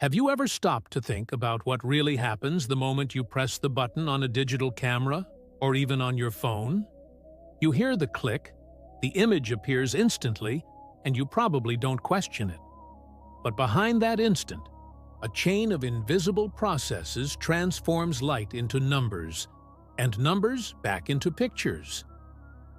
Have you ever stopped to think about what really happens the moment you press the button on a digital camera or even on your phone? You hear the click, the image appears instantly, and you probably don't question it. But behind that instant, a chain of invisible processes transforms light into numbers, and numbers back into pictures.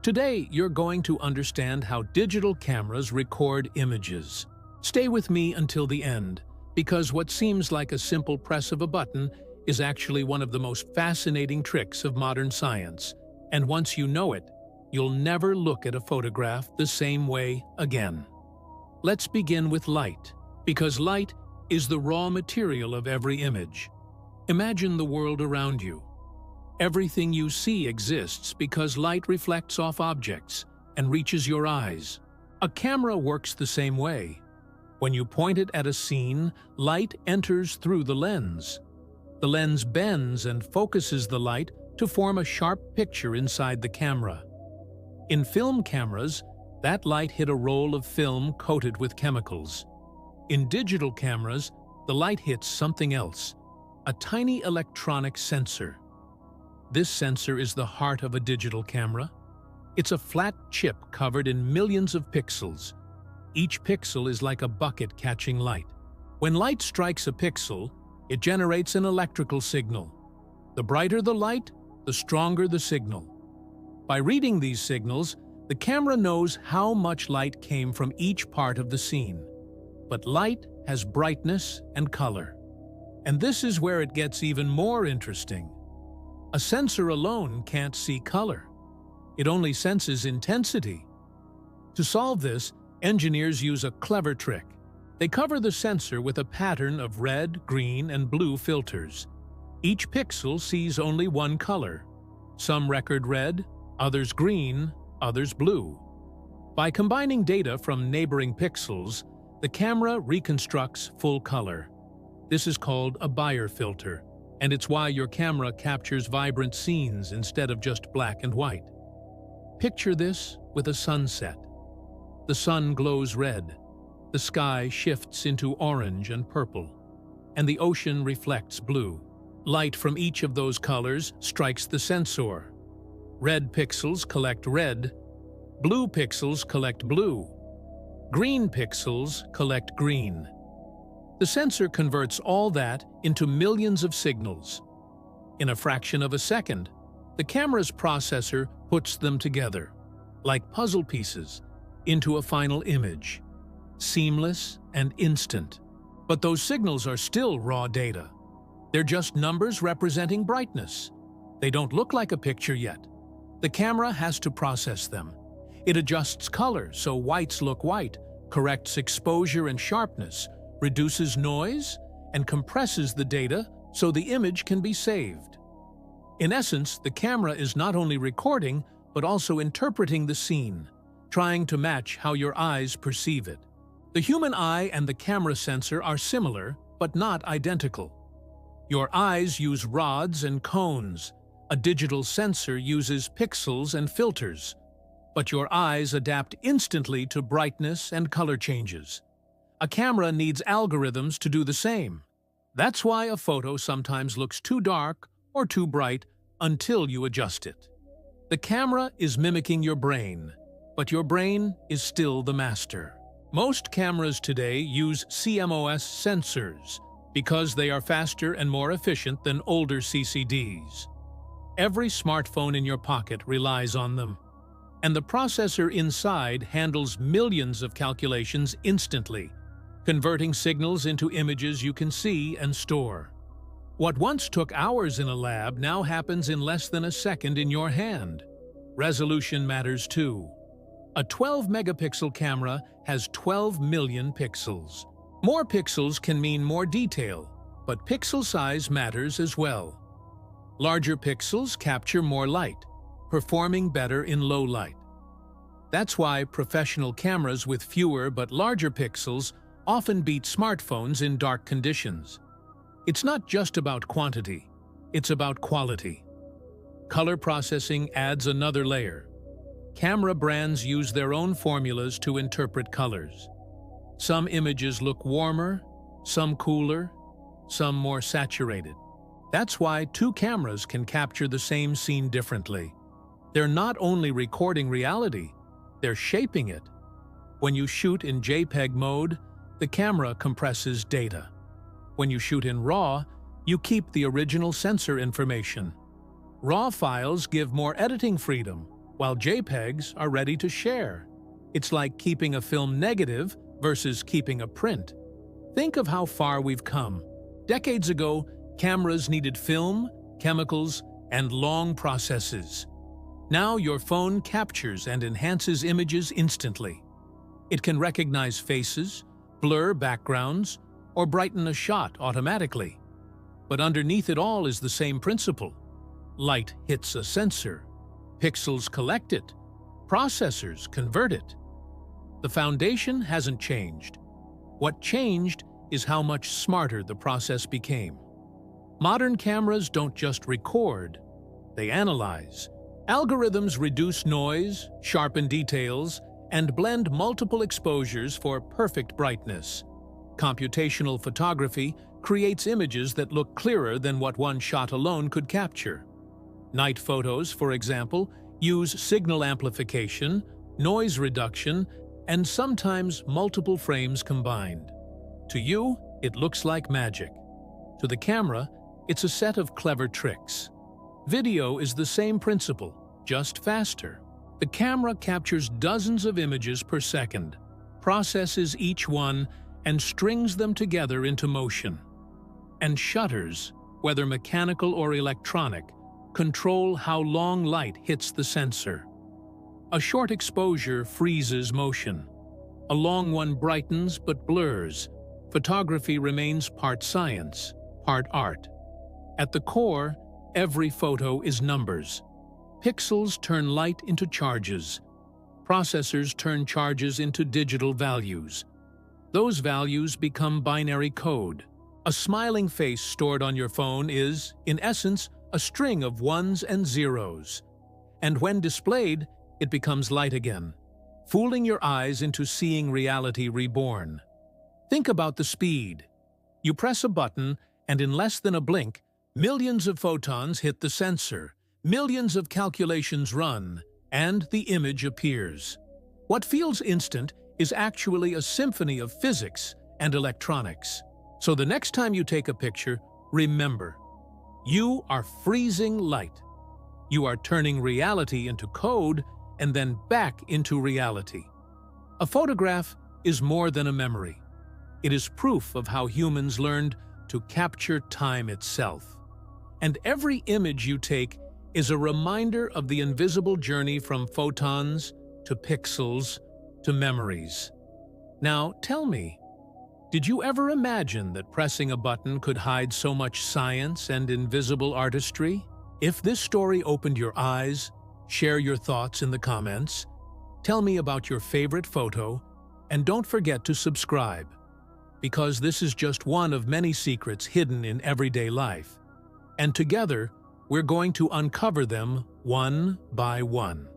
Today, you're going to understand how digital cameras record images. Stay with me until the end, because what seems like a simple press of a button is actually one of the most fascinating tricks of modern science. And once you know it, you'll never look at a photograph the same way again. Let's begin with light, because light is the raw material of every image. Imagine the world around you. Everything you see exists because light reflects off objects and reaches your eyes. A camera works the same way. When you point it at a scene, light enters through the lens. The lens bends and focuses the light to form a sharp picture inside the camera. In film cameras, that light hit a roll of film coated with chemicals. In digital cameras, the light hits something else, a tiny electronic sensor. This sensor is the heart of a digital camera. It's a flat chip covered in millions of pixels. Each pixel is like a bucket catching light. When light strikes a pixel, it generates an electrical signal. The brighter the light, the stronger the signal. By reading these signals, the camera knows how much light came from each part of the scene. But light has brightness and color. And this is where it gets even more interesting. A sensor alone can't see color. It only senses intensity. To solve this, engineers use a clever trick. They cover the sensor with a pattern of red, green, and blue filters. Each pixel sees only one color. Some record red, others green, others blue. By combining data from neighboring pixels, the camera reconstructs full color. This is called a Bayer filter, and it's why your camera captures vibrant scenes instead of just black and white. Picture this with a sunset. The sun glows red, the sky shifts into orange and purple, and the ocean reflects blue. Light from each of those colors strikes the sensor. Red pixels collect red, blue pixels collect blue, green pixels collect green. The sensor converts all that into millions of signals. In a fraction of a second, the camera's processor puts them together, like puzzle pieces, into a final image, seamless and instant. But those signals are still raw data. They're just numbers representing brightness. They don't look like a picture yet. The camera has to process them. It adjusts color so whites look white, corrects exposure and sharpness, reduces noise, and compresses the data so the image can be saved. In essence, the camera is not only recording, but also interpreting the scene, trying to match how your eyes perceive it. The human eye and the camera sensor are similar, but not identical. Your eyes use rods and cones. A digital sensor uses pixels and filters. But your eyes adapt instantly to brightness and color changes. A camera needs algorithms to do the same. That's why a photo sometimes looks too dark or too bright until you adjust it. The camera is mimicking your brain, but your brain is still the master. Most cameras today use CMOS sensors because they are faster and more efficient than older CCDs. Every smartphone in your pocket relies on them, and the processor inside handles millions of calculations instantly, converting signals into images you can see and store. What once took hours in a lab now happens in less than a second in your hand. Resolution matters too. A 12-megapixel camera has 12 million pixels. More pixels can mean more detail, but pixel size matters as well. Larger pixels capture more light, performing better in low light. That's why professional cameras with fewer but larger pixels often beat smartphones in dark conditions. It's not just about quantity, it's about quality. Color processing adds another layer. Camera brands use their own formulas to interpret colors. Some images look warmer, some cooler, some more saturated. That's why two cameras can capture the same scene differently. They're not only recording reality, they're shaping it. When you shoot in JPEG mode, the camera compresses data. When you shoot in RAW, you keep the original sensor information. RAW files give more editing freedom, while JPEGs are ready to share. It's like keeping a film negative versus keeping a print. Think of how far we've come. Decades ago, cameras needed film, chemicals, and long processes. Now your phone captures and enhances images instantly. It can recognize faces, blur backgrounds, or brighten a shot automatically. But underneath it all is the same principle. Light hits a sensor, pixels collect it, processors convert it. The foundation hasn't changed. What changed is how much smarter the process became. Modern cameras don't just record, they analyze. Algorithms reduce noise, sharpen details, and blend multiple exposures for perfect brightness. Computational photography creates images that look clearer than what one shot alone could capture. Night photos, for example, use signal amplification, noise reduction, and sometimes multiple frames combined. To you, it looks like magic. To the camera, it's a set of clever tricks. Video is the same principle, just faster. The camera captures dozens of images per second, processes each one, and strings them together into motion. And shutters, whether mechanical or electronic, control how long light hits the sensor. A short exposure freezes motion. A long one brightens but blurs. Photography remains part science, part art. At the core, every photo is numbers. Pixels turn light into charges. Processors turn charges into digital values. Those values become binary code. A smiling face stored on your phone is, in essence, a string of ones and zeros. And when displayed, it becomes light again, fooling your eyes into seeing reality reborn. Think about the speed. You press a button, and in less than a blink, millions of photons hit the sensor, millions of calculations run, and the image appears. What feels instant is actually a symphony of physics and electronics. So the next time you take a picture, remember, you are freezing light. You are turning reality into code and then back into reality. A photograph is more than a memory. It is proof of how humans learned to capture time itself. And every image you take is a reminder of the invisible journey from photons to pixels to memories. Now, tell me, did you ever imagine that pressing a button could hide so much science and invisible artistry? If this story opened your eyes, share your thoughts in the comments, tell me about your favorite photo, and don't forget to subscribe, because this is just one of many secrets hidden in everyday life. And together, we're going to uncover them one by one.